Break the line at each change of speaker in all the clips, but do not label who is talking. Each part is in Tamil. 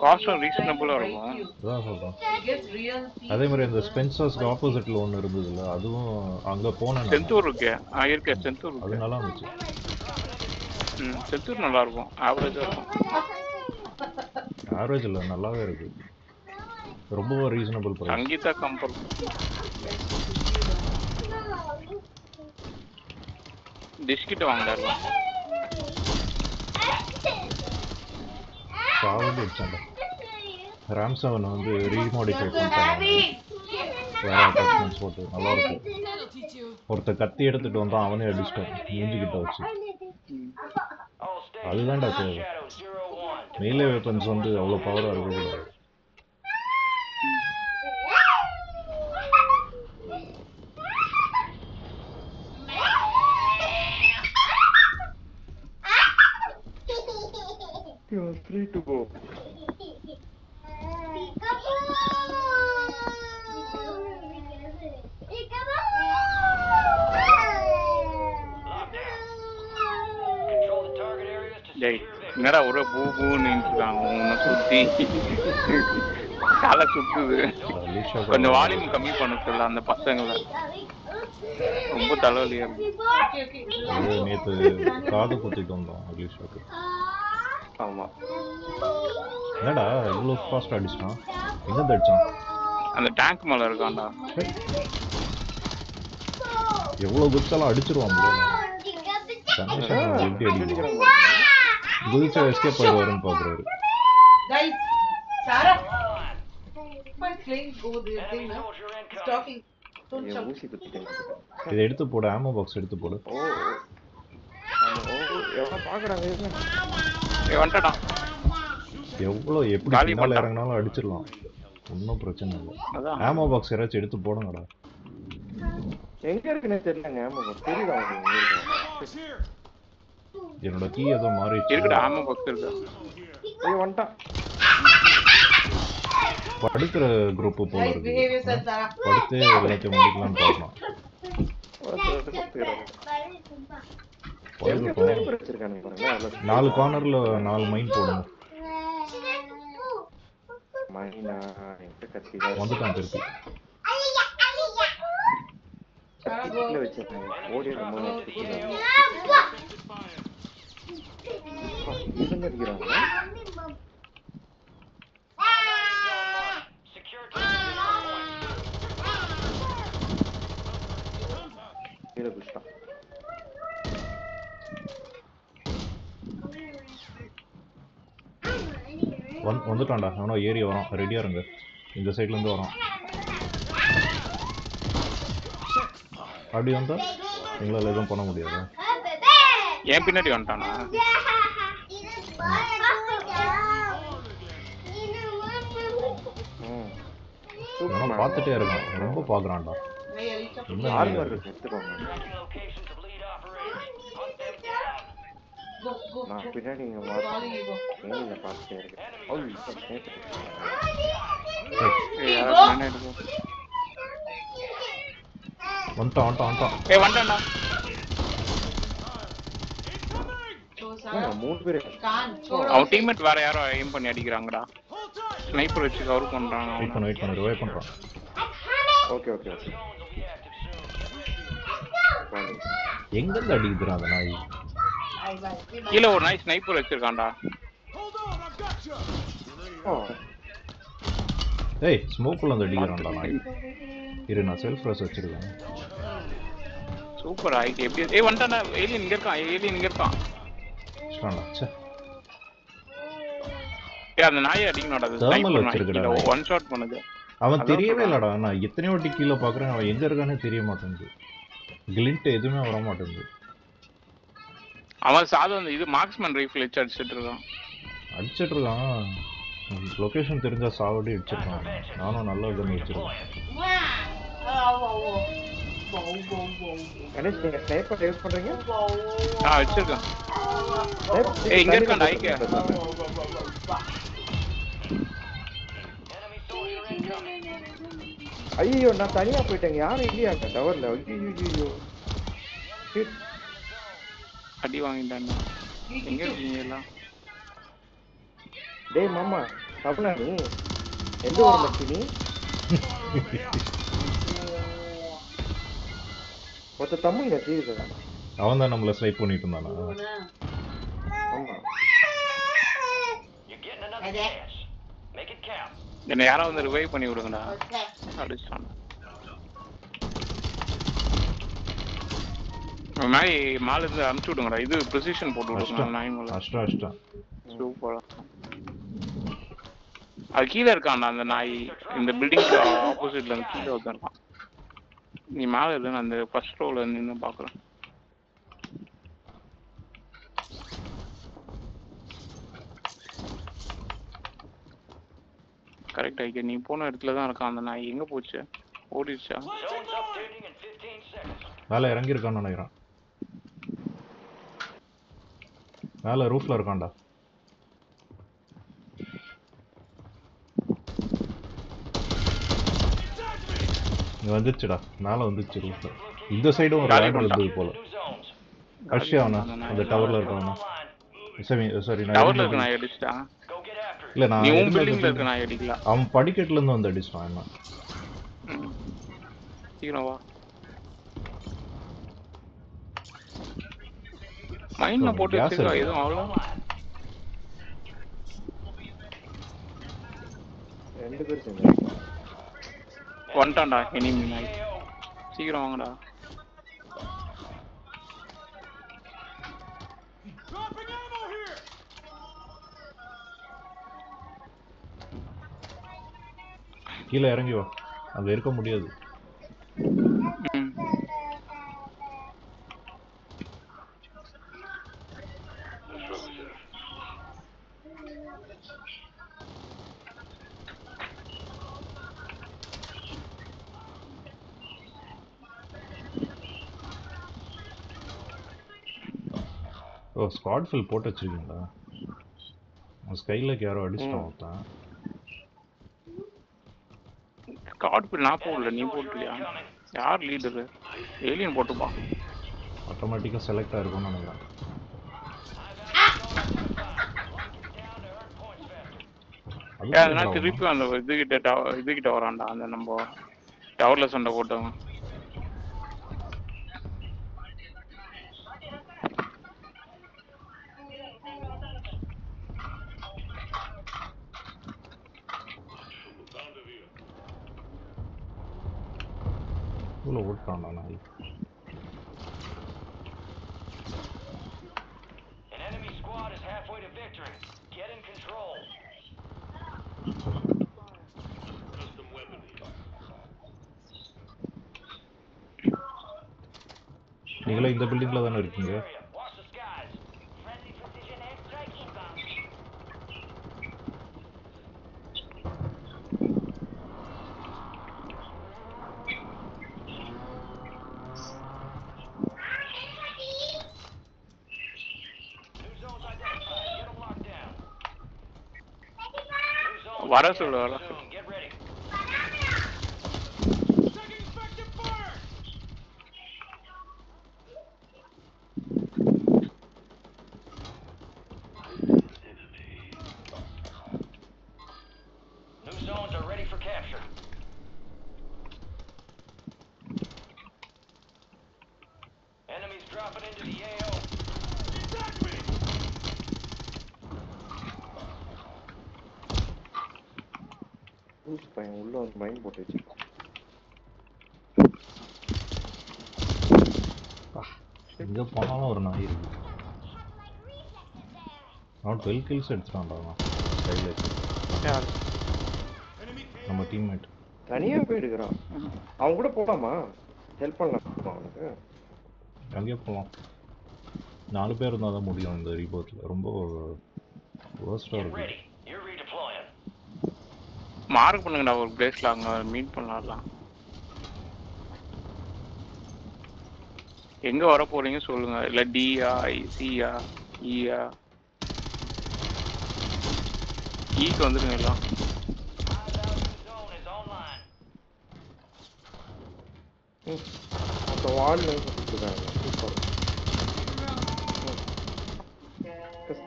காஸ்டும் ரீசனபிளா இருக்கும்.
அதான் சொல்றேன். அதே மாதிரி அந்த ஸ்பென்சர்ஸ்க்கு ஆப்போசிட்ல ஒன்று இருந்ததுல்ல, அதுவும் அங்கே போனேன்.
செந்தூர் இருக்கு, இருக்கு செந்தூர் இருக்கு.
அது நல்லா இருந்துச்சு.
செந்தூர் நல்லா இருக்கும், ஆவரேஜா இருக்கும்.
ஆவரேஜ் இல்லை, நல்லாவே இருக்கு, ரொம்ப ரீசனபிள் பிரைஸ்.
சங்கீதா கம்பல் டிஸ்கிட் வாங்கடா.
சாவடி அடிச்சாண்டா. RAM 7 வந்து ரீமாடிஃபை பண்ணிட்டாங்க, வேற அட்டாச்மெண்ட்ஸ் போட்டு நல்லா இருக்கும். ஒருத்த கத்தி எடுத்துட்டு வந்தான், அவனே அடிச்சிட்டான் மூஞ்சிக்கிட்ட வச்சு. அதுதான்டா தேவை. மெயிலே வெப்பன்ஸ் வந்து அவ்வளோ பவராக இருக்கக்கூடாது.
You're free to go.
டேய் என்னடா ஒரு பூ பூன்னு இருக்காங்க, உன்னை சுத்தி தலை சுத்துது. கொஞ்சம் வால்யூம் கம்மி பண்ண சொல்ல அந்த பசங்களை, ரொம்ப தலைவலியா இருக்கு.
நேற்று காது குத்திட்டு வந்தோம் அக்லிஷாக்கு.
ஆமா,
என்னடா இவ்வளோ ஃபாஸ்ட் அடிச்சிட்டான், எங்கே அடிச்சான்?
அந்த டேங்க் மேல இருக்கான்டா.
எவ்வளோ குச்செல்லாம் அடிச்சிருவான் எப்படி அடிக்கிறான், குதிச்சா எஸ்கேப் ஆயிடுவாருன்னு பார்க்குறாரு. இதை எடுத்து போடு, ஆமோ பாக்ஸ் எடுத்து போடு. எவ்வளோ எப்படி மேலே இறங்கினாலும் அடிச்சிடலாம், ஒன்றும் பிரச்சனை இல்லை. ஆமோ பாக்ஸ் யாராச்சும் எடுத்து போடுங்கடா.
எங்க இருக்குன்னு தெரியலங்க. ஆமோ பாக்ஸ் தெரியுதா உங்களுக்கு?
என்னோட கீ ஏதோ மாறிடுச்சு.
இருக்குடா, ஆமோ பாக்ஸ் இருக்கு.
ஏய் வந்துட்டான்.
படுக்கிற குரூப் போல இருக்கு, படுத்து எல்லாத்தையும் முடிக்கலாம்னு பார்க்கலாம். நாலு கார்னர்ல 4 மைன் போடணும். வந்துட்டான் திருப்பி. வந்துட்டான்டா, அவனோ ஏறி வரான், ரெடியா இருங்க. இந்த சைட்ல இருந்து வரான். அப்படி வந்தா எங்களால் எதுவும் பண்ண முடியாது.
ஏன் பின்னாடி வந்துட்டானா?
பார்த்துட்டே இருக்கான், ரொம்ப பாக்குறான்டா.
பின்னாடி பார்த்துட்டே இருக்கேன்.
அவன் டீம்மேட் வேற யாரோ எய்ம் பண்ணி அடிக்கிறாங்கடா. ஸ்னைப்பர் வச்சு கவர் பண்றாங்க.
வெயிட் பண்ணு ரிவைவ் பண்றான்.
Okay okay okay.
எங்க இருந்து அடிக்குதுடா அந்த நாய்?
கீழ ஒரு நாய் ஸ்னைப்பர் வச்சிருக்கான்டா.
ஏய் ஸ்மோக்ல வந்து அடிக்குறான்டா நாய். இரு நான் செல்ஃப் ரஷ் வச்சிருக்கேன்.
சூப்பர் ஆயிட்டு எப்படி? ஏய் வந்துட்டானே, ஏலியன் இங்க இருக்கான், ஏலியன் இங்க இருக்கான்.
ஸ்டாண்டா ச்சே.
ஏய் அந்த நாயை அடிக்கணும்டா, அது ஸ்னைப்பர் வச்சிருக்கடா. ஒன் ஷாட் பண்ணுது.
அவன் தெரியவே இல்லடா, நான் எத்தனை வாட்டி கீழ பாக்குறேன், அவன் எங்க இருக்கானே தெரிய மாட்டேங்குது. கிளிண்ட் எதுவுமே வர மாட்டேங்குது.
அவன் சாதாரண இது மார்க்ஸ்மேன் ரைஃபிள் வச்சு அடிச்சிட்டு இருக்கான்.
லொகேஷன் தெரிஞ்சா சாவடி அடிச்சிருக்கான். நானும் நல்ல கன் வச்சிருக்கேன்.
கணேஷ் நீங்க ஸ்னைப்பர் யூஸ் பண்றீங்க?
வச்சிருக்கேன். ஏய் இங்க இருக்கான்டா ஐகே.
ஐயோ நான் தனியா போயிட்டேங்க, யாரும் இல்லையா அந்த டவர்ல? ஐயோ
அடி வாங்கிட்டான். எங்க இருக்கீங்க எல்லாம்?
டேய் மாமா அப்படின்னா நீ எந்த ஒரு மச்சி நீ ஒருத்த தமிழ் சீரியஸா
அவன் தான் நம்மள ஸ்லைட் பண்ணிட்டு இருந்தானா?
ஆமா
என்ன யாராவது வந்து ரிவைவ் பண்ணி விடுங்கடா. அடிச்சான் நாய் மால இருந்து அனுப்பிச்சு விடுங்கடா. இது ப்ரெசிஷன் போட்டு விடுங்க நாய் மேல.
அஷ்டா
சூப்பரா. அது கீழே இருக்கான்டா அந்த நாய். இந்த பில்டிங்க்கு ஆப்போசிட்ல அந்த கீழே ஒருத்தன் இருக்கான். நீ மேலே இல்லைன்னு அந்த ஃபர்ஸ்ட் ரோல நின்று பார்க்குறேன். கரெக்ட் ஆயிக்க. நீ போன இடத்துல தான் இருக்கான் அந்த நாய். எங்க போச்சு? ஓடிடுச்சா?
மேலே இறங்கி இருக்கான்னு நினைக்கிறேன். மேலே ரூஃப்ல இருக்கான்டா. இங்க வந்துச்சுடா. மேலே வந்துச்சு ரூஃப்ல. இந்த சைடும் ஒரு லேண்ட் வந்தது போல. அடிச்சியாவனா அந்த டவர்ல இருக்கவனா? சரி
டவர்ல இருக்க நாய் அடிச்சிட்டா.
இல்ல நான்
நீ உன் பில்டிங்ல இருக்க நாய் அடிக்கல.
அவன் படிக்கட்டுல இருந்து வந்து அடிச்சான் என்ன.
சீக்கிரம் வா. மைண்ட்ல போட்டு வச்சிருக்கா எதுவும் அவ்வளோ.
ரெண்டு பேர் சேர்ந்து
வந்துட்டான்டா எனிமி நாய். சீக்கிரம் வாங்கடா.
கீழே இறங்கி வா. அங்க இருக்க முடியாது. ஓ ஸ்குவாட் ஃபில் போட்டு வச்சிருக்கீங்களா? ஸ்கைலக்கு யாரோ அடிச்சிட்டான் ஒருத்தன்.
ஸ்குவாட் ஃபில் நான் போடல, நீ போட்டுறியா? யார் லீடரு? ஏலியன் போட்டுப்பா.
ஆட்டோமேட்டிக்காக செலக்ட் ஆகிருக்கும்னு நினைக்கிறேன்.
அதெல்லாம் திருப்பி அந்த இதுகிட்ட வரான்டா. அந்த நம்ம டவர்ல சண்டை போட்டவங்க.
இவ்வளோ ஓட்டான்டா நாய். நீங்களே இந்த பில்டிங்ல தானே இருக்கீங்க?
வர சொல்லு வர.
உள்ள வந்து மைண்ட் போட்டு வச்சிருக்கோம்.
எங்க போனாலும் ஒரு நாய் இருக்கு. அவன் 12 கில்ஸ் எடுத்துட்டான்டா. நம்ம டீம்மேட்
தனியா போயிடுக்கிறான். அவன் கூட போலாமா? ஹெல்ப் பண்ணலாம் அவனுக்கு.
அங்கேயே போகலாம். 4 பேர் இருந்தால் தான் முடியும் இந்த ரீபோத்தில். ரொம்ப வேர்ஸ்டாக இருக்கு.
மார்க் பண்ணுங்கடா ஒரு பிளேஸ்ல, அங்க மீட் பண்ணலாம். எங்க வர போறீங்க சொல்லுங்க. இல்ல டியா சியா ஈயா? ஈக்கு வந்துருங்க எல்லாம்.
அந்த வால்ல கொடுத்துருக்காங்க. Super.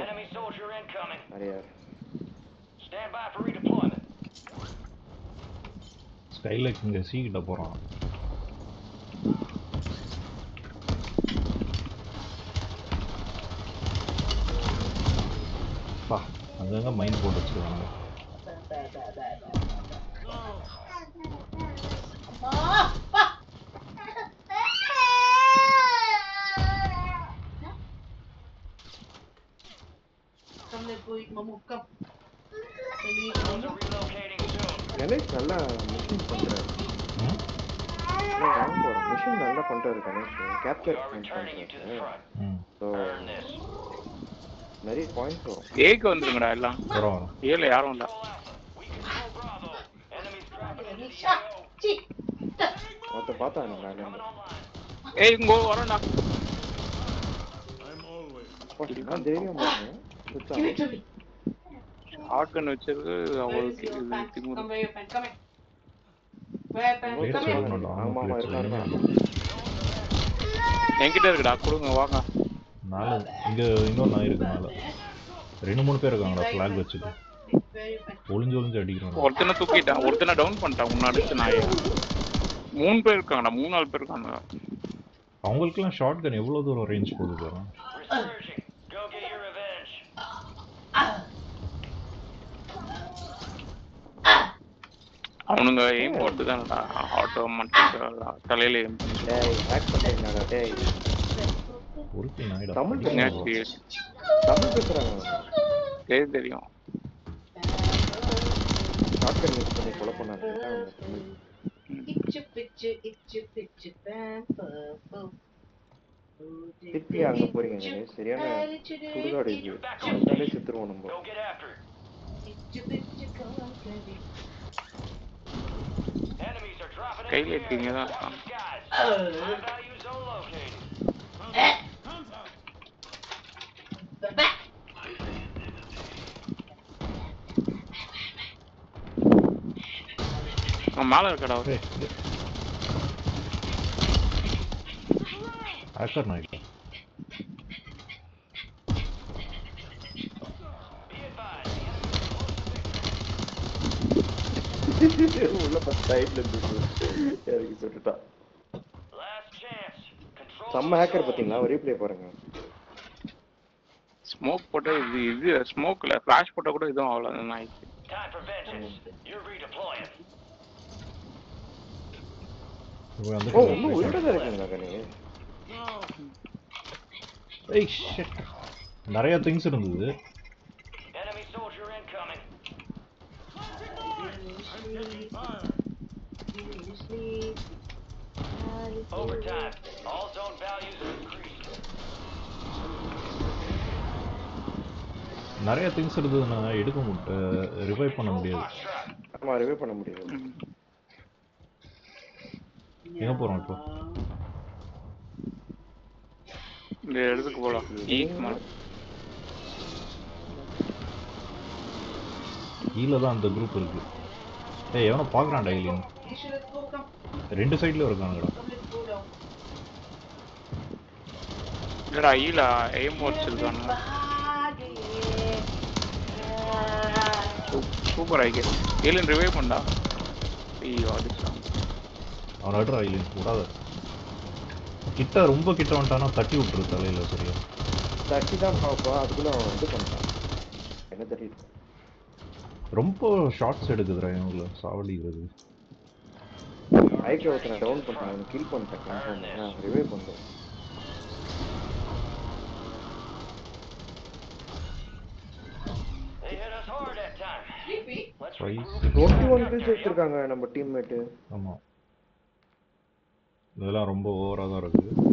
Enemy soldier incoming. Stand
ஸ்கைலைக் இங்க சி கிட்ட போறான். பா அங்கங்க மைண்ட் போட்டு வச்சிருக்காங்க.
கணேஷ் நல்லா மிஷின் பண்றாரு. மிஷின் நல்லா பண்றாரு கணேஷ். கேப்சர் பண்றாரு. ஸோ நிறைய பாயிண்ட்ஸ் வரும்.
ஏக்கு வந்துருங்கடா எல்லாம். ஏல யாரும் இல்ல.
மொத்த பார்த்தாங்க மேல.
ஏய் இங்க வரடா.
நான் தெரியும் பாருங்க.
ஷாட்கன் வச்சிருக்கு அவளுக்கு இது திமுரு.
ஆமா இருக்காங்க.
என்கிட்ட இருக்குடா கொடுங்க வாங்க.
நாலு இங்க இன்னொரு நாய் இருக்கு மேல. 2-3 பேர் இருக்காங்கடா ஃபிளாக் வச்சுட்டு. ஒளிஞ்சு அடிக்கிறாங்க.
ஒருத்தனை தூக்கிட்டான், ஒருத்தனை டவுன் பண்ணிட்டான். முன்னாடி நாய் 3 பேர் இருக்காங்கடா, 3-4 பேர் இருக்காங்க.
அவங்களுக்குலாம் ஷார்ட் கன் எவ்வளவு தூரம் ரேஞ்ச் போகுது பாரு.
அவனுங்க எய்ம் போட்டு தான்டா ஆட்டோமேட்டிக்கா தலையில எய்ம் பண்ணி.
டேய் ஹேக் பண்ணிட்டாங்கடா டேய்.
ஒருத்தி நாய்டா.
தமிழ் பேசுறாங்க.
தெரியும்.
ஷார்ட்கட் யூஸ் பண்ணி கொலை பண்ணாங்க. திருப்பி அங்க போறீங்க சரியான சுடுகாடு இது. அதாலே செத்துருவோம் நம்ம.
கையில இருக்கீங்க தான். மேல இருக்கடா அவரு.
ஹேக்கர் நாய்.
உள்ள பஸ் சைடுல இருந்து இறங்கி சுட்டுட்டான். செம்ம ஹேக்கர் பாத்தீங்களா? ஒரு ரீப்ளே பாருங்க.
ஸ்மோக் போட்டா இது ஸ்மோக்ல ஃபிளாஷ் போட்டா கூட இதுவும் ஆகல நாய்.
ஓ இன்னும் உயிரோட இருக்கீங்களா கனி?
ஏய் ஷிட். நிறைய திங்ஸ் இருந்தது. நிறைய திங்ஸ் இருந்ததுன்னா எடுக்க ரிவைவ் பண்ண முடியாது.
ஆமா ரிவைவ் பண்ண முடியாது.
எங்க போறோம் இப்போ?
இந்த இடத்துக்கு போலாம்.
கீழ தான் அந்த குரூப் இருக்கு. ஏய் எவனோ பாக்குறான்டா ஏலியன். 2 சைடுல இருக்கானுடா.
இல்லடா ஈல எய்ம் வச்சிருக்கானே. சூப்பர் ஐகே. ஏலியன் ரிவைவ் பண்ணடா. ஐயோ அடிச்சான்.
அவன் அட்ரா ஏலியன் கூடாத. கிட்ட ரொம்ப கிட்ட வந்துட்டானா தட்டி விட்டுரு தலையில சரியா.
தட்டி தான் பாப்பா அதுக்குள்ள அவன் இது பண்ணிட்டான். என்ன தெரியுது?
ரொம்ப ஷார்ட்ஸ் எடுக்குதுடா இவங்கள சாவடிக்கிறது.
ஐகே ஒருத்தனை டவுன் பண்ணிட்டான். அவனை கில் பண்ணிட்டான் கன்ஃபார்ம். நான் ரிவைவ் பண்றேன்.
Why?
21 kills எடுத்திருக்காங்க நம்ம டீம்மேட்.
ஆமா. இதெல்லாம் ரொம்ப ஓவரா தான் இருக்கு.